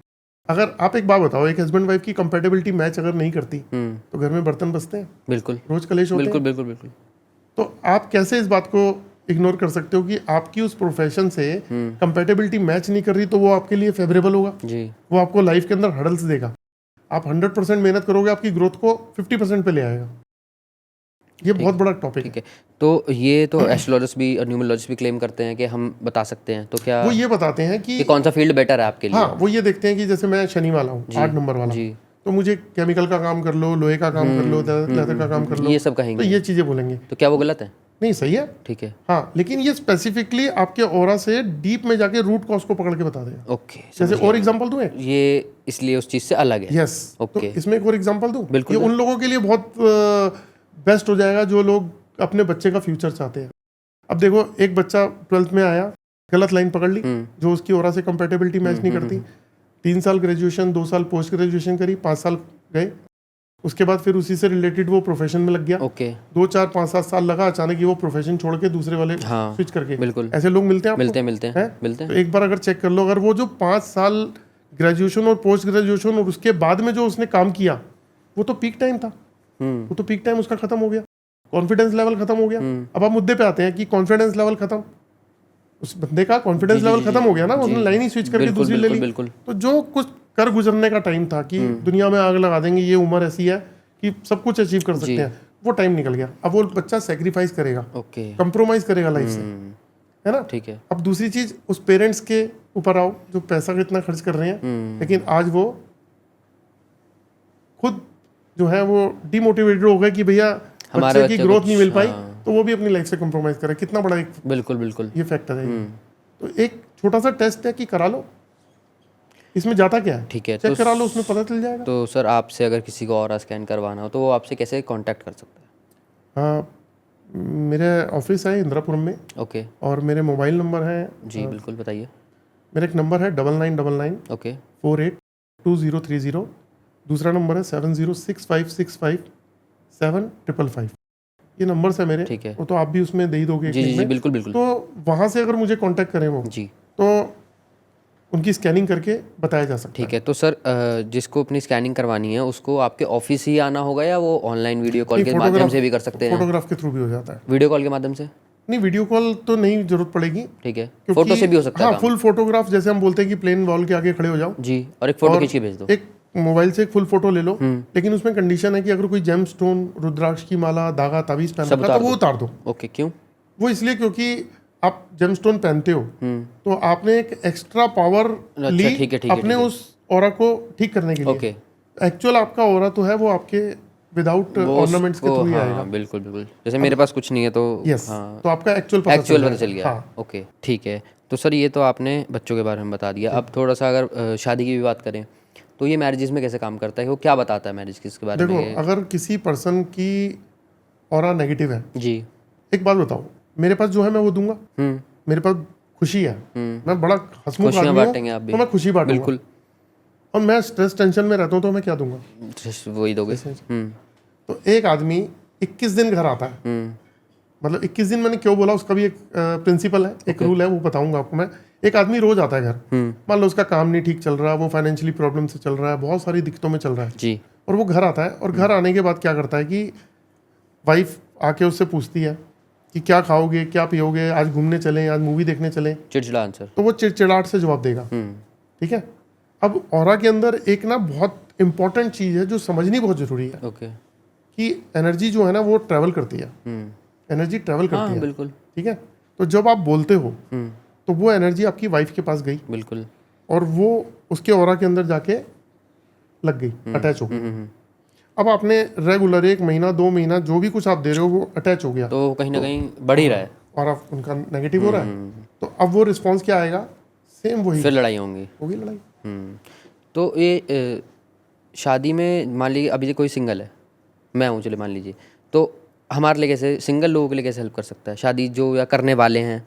अगर आप एक बात बताओ, एक हस्बैंड वाइफ की कंपेटेबिलिटी मैच अगर नहीं करती तो घर में बर्तन बसते हैं, बिल्कुल रोज कलेश होते बिल्कुल हैं। बिल्कुल बिल्कुल, तो आप कैसे इस बात को इग्नोर कर सकते हो कि आपकी उस प्रोफेशन से कंपेटेबिलिटी मैच नहीं कर रही तो वो आपके लिए फेवरेबल होगा, जी, वो आपको लाइफ के अंदर हर्डल्स देगा। आप 100% मेहनत करोगे, आपकी ग्रोथ को 50% पे ले आएगा। ये बहुत बड़ा टॉपिक है। ठीक है। तो ये तो एस्ट्रोलॉजिस्ट भी और न्यूमरोलॉजिस्ट भी क्लेम करते हैं कि हम बता सकते हैं, तो क्या वो ये बताते हैं कि कौन सा फील्ड बेटर है आपके लिए? हाँ, वो ये देखते हैं कि जैसे मैं शनि वाला हूँ, 8 नंबर वाला, जी, तो मुझे केमिकल का काम कर लो, लोहे का काम कर लो, लेदर का काम कर लो, ये सब तो कहेंगे, ये चीज़ें बोलेंगे। तो क्या वो गलत है? नहीं, सही है, ठीक है, हाँ, लेकिन ये स्पेसिफिकली आपके ऑरा से डीप में जाके रूट कॉज को पकड़ के बता देगा। ओके, जैसे और एग्जांपल दूं, ये इसलिए उस चीज़ से अलग है। यस, तो ओके, इसमें एक और एग्जांपल दूं, बिल्कुल, ये उन लोगों के लिए बहुत बेस्ट हो जाएगा जो लोग अपने बच्चे का फ्यूचर चाहते हैं। अब देखो, एक बच्चा 12th में आया, गलत लाइन पकड़ ली जो उसकी ऑरा से कंपेटेबिलिटी मैच नहीं करती, 3 साल ग्रेजुएशन, 2 साल पोस्ट ग्रेजुएशन करी, 5 साल गए, उसके बाद फिर उसी से रिलेटेड वो प्रोफेशन में लग गया, ओके, 2 4 5 7 साल लगा, अचानक ही वो प्रोफेशन छोड़ के दूसरे वाले हाँ, स्विच करके, बिल्कुल, ऐसे लोग मिलते हैं आपको? मिलते हैं। तो एक बार अगर चेक कर लो, अगर वो जो 5 साल ग्रेजुएशन और पोस्ट ग्रेजुएशन और उसके बाद में जो उसने काम किया, वो तो पीक टाइम था, वो तो पीक टाइम उसका खत्म हो गया, कॉन्फिडेंस लेवल खत्म हो गया। अब आप मुद्दे पे आते हैं कि कॉन्फिडेंस लेवल खत्म, उस बंदे का कॉन्फिडेंस लेवल खत्म हो गया ना, उसने लाइन ही स्विच करके दूसरी ले ली। बिल्कुल, तो जो कुछ कर गुजरने का टाइम था कि दुनिया में आग लगा देंगे, ये उम्र ऐसी है कि सब कुछ अचीव कर सकते हैं, वो टाइम निकल गया। अब वो बच्चा सेक्रीफाइस करेगा, ओके, कंप्रोमाइज करेगा लाइफ से, है ना। ठीक है, अब दूसरी चीज, उस पेरेंट्स के ऊपर आओ जो पैसा कितना खर्च कर रहे हैं, लेकिन आज वो खुद जो है वो डिमोटिवेटेड हो गए कि भैया बच्चे की ग्रोथ नहीं मिल पाई, तो वो भी अपनी लाइफ से कंप्रोमाइज करे। कितना बड़ा एक बिल्कुल ये फैक्टर है। तो एक छोटा सा टेस्ट है कि करा लो, इसमें जाता क्या है, ठीक है, चेक करा लो, उसमें पता चल जाएगा। तो सर आपसे अगर किसी को और स्कैन करवाना हो तो वो आपसे कैसे कांटेक्ट कर सकता है? हाँ, मेरे ऑफिस है इंदिरापुरम में, ओके, और मेरे मोबाइल नंबर है, जी बिल्कुल बताइए। मेरा एक नंबर है 9999 ओके, 482030, दूसरा नंबर है 706565 7555। ये नंबर्स है मेरे, ठीक है। वो तो आप भी उसमें दे ही दोगे जी जी जी, बिल्कुल बिल्कुल। तो वहाँ से अगर मुझे कांटेक्ट करें वो, जी तो उनकी स्कैनिंग करके बताया जा सकता ठीक है। तो सर जिसको अपनी स्कैनिंग करवानी है उसको आपके ऑफिस ही आना होगा या वो ऑनलाइन वीडियो कॉल के माध्यम से भी कर सकते है, हैं? फोटोग्राफ के थ्रू भी हो जाता है। वीडियो कॉल के माध्यम से? नहीं, वीडियो कॉल तो नहीं जरूरत पड़ेगी, ठीक है, क्योंकि फोटो से भी हो सकता है हाँ, काम? फुल फोटोग्राफ, जैसे हम बोलते हैं कि प्लेन वॉल के आगे खड़े हो जाओ जी, और एक फोटो और खींच के भेज दो। एक मोबाइल से एक फुल फोटो ले लो, लेकिन उसमें कंडीशन है कि अगर कोई जेम स्टोन, रुद्राक्ष की माला, धागा, ताबीज पहन सब रखा है तो वो उतार दो। ओके, क्यों? वो इसलिए क्योंकि आप जेमस्टोन पहनते हो तो आपने एक एक्स्ट्रा पावर ली ठीक है, अपने उस ऑरा को ठीक करने के लिए। ओके, एक्चुअल आपका ऑरा तो है वो आपके विदाउट ऑर्नामेंट्स के थ्रू ही आएगा। हाँ बिल्कुल बिल्कुल। जैसे मेरे पास कुछ नहीं है तो यस, हाँ, तो आपका एक्चुअल पता चल गया। हाँ। ओके ठीक है। तो सर ये तो आपने बच्चों के बारे में बता दिया। अब थोड़ा सा अगर शादी की भी बात करें तो ये मैरिजेस में कैसे काम करता है? वो क्या बताता है मैरिज के बारे में? देखो, अगर किसी पर्सन की ऑरा नेगेटिव है, जी, एक बात बताओ, मेरे पास जो है मैं वो दूंगा। मेरे पास खुशी है, मैं बड़ा हंसमुख खुशियाँ आदमी बांटेंगे आप हूँ, भी? तो मैं खुशी बांटूंगा। बिल्कुल, और मैं स्ट्रेस टेंशन में रहता हूँ तो मैं क्या दूंगा? वही दोगे। तो एक आदमी 21 दिन घर आता है, मतलब 21 दिन मैंने क्यों बोला उसका भी एक प्रिंसिपल है, एक रूल है, वो बताऊंगा आपको मैं। एक आदमी रोज आता है घर, मान लो उसका काम नहीं ठीक चल रहा, वो फाइनेंशियली प्रॉब्लम से चल रहा है, बहुत सारी दिक्कतों में चल रहा है जी, और वो घर आता है, और घर आने के बाद क्या करता है कि वाइफ आके उससे पूछती है कि क्या खाओगे, क्या पियोगे, आज घूमने चलें, आज मूवी देखने चलें, चिड़चिड़ा आंसर। तो वो चिड़चिड़ाहट से जवाब देगा। ठीक है। अब ऑरा के अंदर एक ना बहुत इंपॉर्टेंट चीज है जो समझनी बहुत जरूरी है, ओके, कि एनर्जी जो है ना वो ट्रैवल करती है, एनर्जी ट्रैवल करती है। बिल्कुल ठीक है। तो जब आप बोलते हो तो वो एनर्जी आपकी वाइफ के पास गई बिल्कुल, और वो उसके ऑरा के अंदर जाके लग गई, अटैच हो गई। अब आपने रेगुलर 1 महीना 2 महीना जो भी कुछ आप दे रहे हो वो अटैच हो गया, तो कहीं ना कहीं बढ़ ही रहा है और आप उनका नेगेटिव हो रहा है, तो अब वो रिस्पॉन्स क्या आएगा? सेम वही, फिर लड़ाई होंगी। होगी लड़ाई। तो ये शादी में मान लीजिए अभी कोई सिंगल है, मैं हूँ, चले मान लीजिए, तो हमारे लिए कैसे, सिंगल लोगों के लिए कैसे हेल्प कर सकता है शादी जो या करने वाले हैं?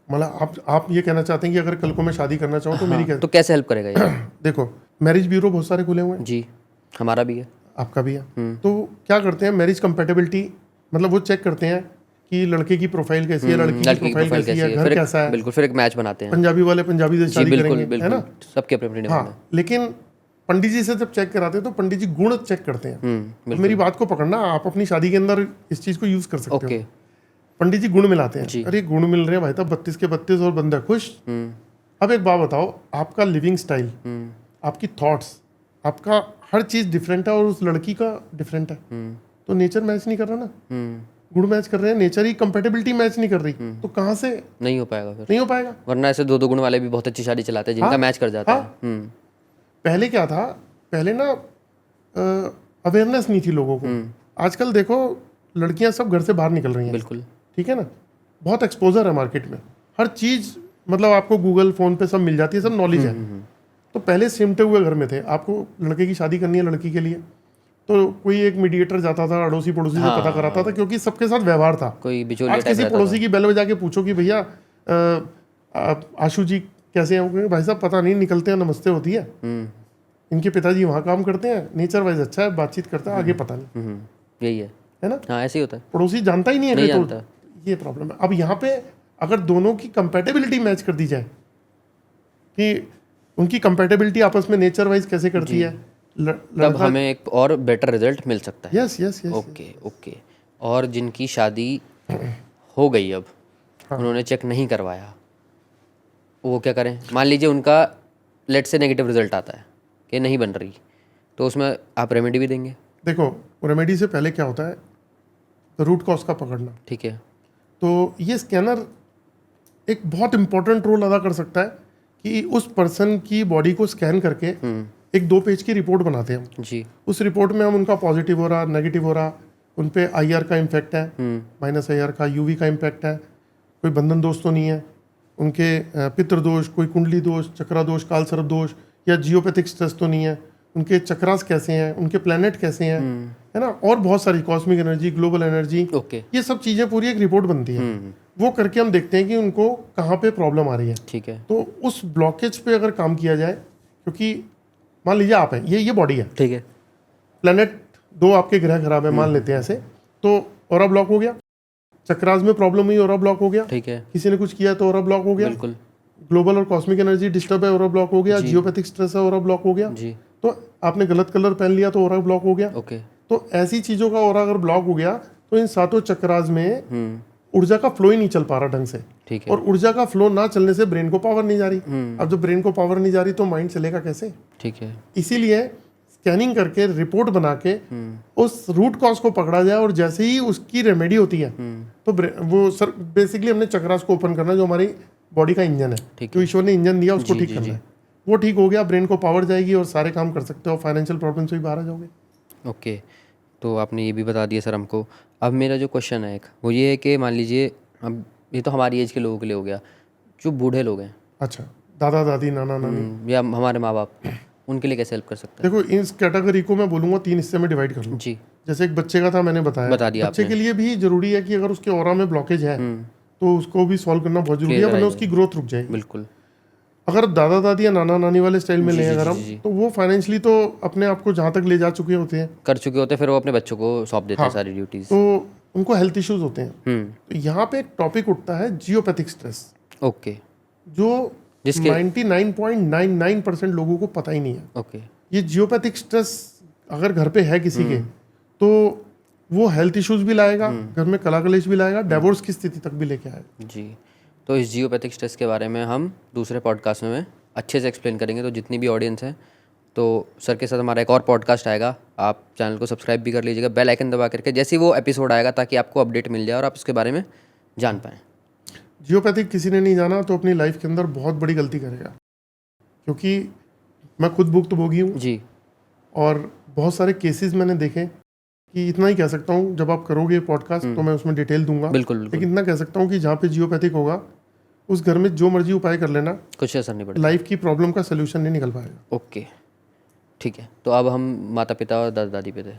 मतलब आप ये कहना चाहते हैं कि अगर कल को मैं शादी करना चाहूँ तो मेरी कैसे? तो कैसे हेल्प करेगा ये? देखो, मैरिज ब्यूरो बहुत सारे खुले हुए हैं, जी, हमारा भी है, आपका भी है। तो क्या करते हैं, मैरिज कंपेटेबिलिटी, मतलब वो चेक करते हैं कि लड़के की प्रोफाइल कैसी है, लड़की की प्रोफाइल कैसी है, घर कैसा है। बिल्कुल, फिर एक मैच बनाते हैं। पंजाबी वाले पंजाबी से शादी बिल्कुल करेंगे, है ना? बिल्कुल, सबके अपने अपने हाँ, लेकिन पंडित जी से जब चेक कराते हैं तो पंडित जी गुण चेक करते हैं। तो मेरी बात को पकड़ना, आप अपनी शादी के अंदर इस चीज को यूज कर सकते हो। ओके, पंडित जी गुण मिलाते हैं, अरे गुण मिल रहे हैं भाई साहब, 32 के 32 और बंदा खुश। अब एक बात बताओ, आपका लिविंग स्टाइल, आपकी थॉट्स, आपका हर चीज डिफरेंट है और उस लड़की का डिफरेंट है, तो नेचर मैच नहीं कर रहा ना, गुण मैच कर रहे हैं, नेचर ही कंपेटेबिलिटी मैच नहीं कर रही, तो कहाँ से नहीं हो पाएगा फिर, नहीं हो पाएगा। वरना ऐसे 2-2 गुण वाले भी बहुत अच्छी शादी चलाते हैं जिनका मैच कर जाता है। पहले क्या था, पहले ना अवेयरनेस नहीं थी लोगों को। आजकल देखो लड़कियां सब घर से बाहर निकल रही हैं, बिल्कुल, ठीक है ना, बहुत एक्सपोजर है मार्केट में, हर चीज मतलब आपको गूगल फोन पे सब मिल जाती है, सब नॉलेज है। तो पहले सिमटे हुए घर में थे, आपको लड़के की शादी करनी है लड़की के लिए, तो कोई एक मीडिएटर जाता था, अड़ोसी पड़ोसी से पता कराता था, क्योंकि सबके साथ व्यवहार था। कोई बिचौलिया आज किसी पड़ोसी की बेल बजा के पूछो कि भैया आशु जी कैसे हैं, वो कहेंगे भाई साहब पता नहीं, निकलते हैं नमस्ते होती है, इनके पिताजी वहाँ काम करते हैं, नेचर वाइज अच्छा है, बातचीत करता है, आगे पता नहीं। यही है ना? हाँ, ऐसे ही होता है, पड़ोसी जानता ही नहीं है, नहीं तो जानता। ये प्रॉब्लम है। अब यहाँ पे अगर दोनों की कंपेटेबिलिटी मैच कर दी जाए, कि उनकी कंपेटेबिलिटी आपस में नेचर वाइज कैसे करती है, तब हमें एक और बेटर रिजल्ट मिल सकता है। Yes yes yes. Okay okay. और जिनकी शादी हो गई अब, उन्होंने चेक नहीं करवाया, वो क्या करें? मान लीजिए उनका लेट से नेगेटिव रिजल्ट आता है कि नहीं बन रही, तो उसमें आप रेमेडी भी देंगे? देखो, रेमेडी से पहले क्या होता है, रूट कॉज का पकड़ना। ठीक है। तो ये स्कैनर एक बहुत इंपॉर्टेंट रोल अदा कर सकता है कि उस पर्सन की बॉडी को स्कैन करके एक 2 पेज की रिपोर्ट बनाते हैं हम। जी। उस रिपोर्ट में हम उनका पॉजिटिव हो रहा, नेगेटिव हो रहा, उन पे IR का इम्पैक्ट है, -IR का, UV का इम्पैक्ट है, कोई बंधन दोष तो नहीं है, उनके पितृ दोष, कोई कुंडली दोष, चक्रा दोष, काल सर्प दोष या जियोपैथिक स्ट्रेस तो नहीं है, उनके चक्रास कैसे हैं, उनके प्लैनेट कैसे हैं, है ना, और बहुत सारी cosmic energy, global energy, okay. ये सब चीज़ें पूरी एक रिपोर्ट बनती है। वो करके हम देखते हैं कि उनको कहाँ पे प्रॉब्लम आ रही है। ठीक है। तो उस ब्लॉकेज पे अगर काम किया जाए, क्योंकि मान लीजिए आप हैं, ये बॉडी है, ठीक है। प्लैनेट 2 आपके ग्रह खराब है, मान लेते हैं ऐसे, तो ऑरा ब्लॉक हो गया, चक्रास में प्रॉब्लम हुई, ऑरा ब्लॉक हो गया, ठीक है, किसी ने कुछ किया तो ऑरा ब्लॉक हो गया, बिल्कुल ग्लोबल और कॉस्मिक एनर्जी डिस्टर्ब है, ऑरा ब्लॉक हो गया, जियोपैथिक स्ट्रेस है, ऑरा ब्लॉक हो गया, जी, तो आपने गलत कलर पहन लिया तो ऑरा ब्लॉक हो गया। ओके, तो ऐसी चीजों का ऑरा अगर ब्लॉक हो गया तो इन सातों चक्रास में ऊर्जा का फ्लो ही नहीं चल पा रहा ढंग से, ठीक है, और ऊर्जा का फ्लो ना चलने से ब्रेन को पावर नहीं जा रही। अब जब ब्रेन को पावर नहीं जा रही तो माइंड चलेगा कैसे? ठीक है, इसीलिए स्कैनिंग करके रिपोर्ट बना के उस रूट कॉज को पकड़ा जाए, और जैसे ही उसकी रेमेडी होती है तो वो सर बेसिकली हमने चक्रास को ओपन करना है, जो हमारी बॉडी का इंजन है, ठीक जो ईश्वर ने इंजन दिया उसको जी, ठीक जी, करना जी। है। वो ठीक हो गया, ब्रेन को पावर जाएगी और सारे काम कर सकते हो, फाइनेंशियल प्रॉब्लम से भी बाहर आ जाओगे। ओके, तो आपने ये भी बता दिया सर हमको। अब मेरा जो क्वेश्चन है एक, वो ये है कि मान लीजिए अब ये तो हमारी एज के लोगों के लिए हो गया, जो बूढ़े लोग हैं अच्छा, दादा दादी नाना नानी, या हमारे माँ बाप, उनके लिए कैसे हेल्प कर सकते देखो इस कैटेगरी को मैं बोलूँगा 3 हिस्से में डिवाइड कर लूँ। हैं? जी, जैसे एक बच्चे का था, मैंने बताया, बता दिया बच्चे के लिए भी जरूरी है कि अगर उसके ऑरा में ब्लॉकेज है तो उसको भी सॉल्व करना बहुत जरूरी है, Clear वरना कराइए। उसकी ग्रोथ रुक जाएगी। बिल्कुल, अगर दादा दादी या नाना नानी वाले स्टाइल में जी, लें जी, अगर जी, हम, जी। तो वो फाइनेंशियली तो अपने आप को जहाँ तक ले जा चुके होते हैं, कर चुके होते हैं, फिर वो अपने बच्चों को सौंप देते हैं हाँ। सारी ड्यूटीज़। तो उनको हेल्थ इश्यूज होते हैं। तो यहाँ पे एक टॉपिक उठता है जियोपैथिक स्ट्रेस, ओके, जो जिसके 99.99% लोगों को पता ही नहीं है। ओके, ये जियोपैथिक स्ट्रेस अगर घर पे है किसी के, तो वो हेल्थ इश्यूज भी लाएगा, घर में कला कलेश भी लाएगा, डिवोर्स की स्थिति तक भी लेके आएगा। जी। तो इस जियोपैथिक स्ट्रेस के बारे में हम दूसरे पॉडकास्ट में अच्छे से एक्सप्लेन करेंगे, तो जितनी भी ऑडियंस है, तो सर के साथ हमारा एक और पॉडकास्ट आएगा, आप चैनल को सब्सक्राइब भी कर लीजिएगा, बेल आइकन दबा करके, जैसे ही वो एपिसोड आएगा, ताकि आपको अपडेट मिल जाए और आप उसके बारे में जान पाएँ। जियोपैथिक किसी ने नहीं जाना तो अपनी लाइफ के अंदर बहुत बड़ी गलती करेगा, क्योंकि मैं खुद भुक्तभोगी हूँ जी, और बहुत सारे केसेस मैंने देखे, कि इतना ही कह सकता हूँ, जब आप करोगे पॉडकास्ट तो मैं उसमें डिटेल दूंगा, बिल्कुल, बिल्कुल, लेकिन इतना कह सकता हूँ कि जहाँ पे जियोपैथिक होगा उस घर में जो मर्जी उपाय कर लेना, कुछ असर नहीं पड़ता। लाइफ की प्रॉब्लम का सोल्यूशन नहीं निकल पाएगा। ओके, ठीक है। तो अब हम माता पिता और दादा दादी पे थे,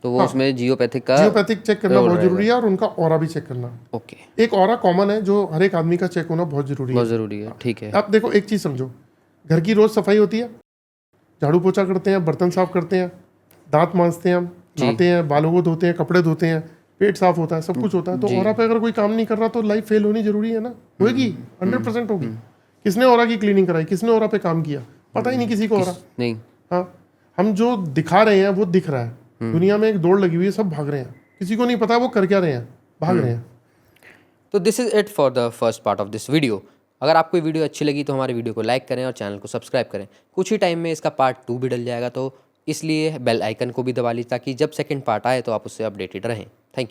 तो वो उसमें जियोपैथिक का जियोपैथिक चेक करना रोल बहुत रहेगा। जरूरी है, और उनका ऑरा भी चेक करना। ओके, एक ऑरा कॉमन है जो हर एक आदमी का चेक होना बहुत जरूरी बहुत है। ज़रूरी है, ठीक है, आप देखो एक चीज़ समझो, घर की रोज सफाई होती है, झाड़ू पोछा करते हैं, बर्तन साफ करते हैं, दांत मांजते हैं, हम नहाते हैं, बालों को धोते हैं, कपड़े धोते हैं, पेट साफ होता है, सब कुछ होता है। तो ऑरा पे अगर कोई काम नहीं कर रहा तो लाइफ फेल होनी जरूरी है ना, होगी, 100% होगी। किसने ऑरा की क्लीनिंग कराई, किसने ऑरा पे काम किया, पता ही नहीं किसी को ऑरा। नहीं, हाँ, हम जो दिखा रहे हैं वो दिख रहा है, दुनिया में एक दौड़ लगी हुई है, सब भाग रहे हैं, किसी को नहीं पता वो कर क्या रहे हैं, भाग रहे हैं। तो this is it for the first part of this video. अगर आपको ये वीडियो अच्छी लगी तो हमारे वीडियो को लाइक करें और चैनल को सब्सक्राइब करें। कुछ ही टाइम में इसका पार्ट 2 भी डल जाएगा, तो इसलिए बेल आइकन को भी दबा लीजिए, ताकि जब सेकंड पार्ट आए तो आप उससे अपडेटेड रहें। Thank you.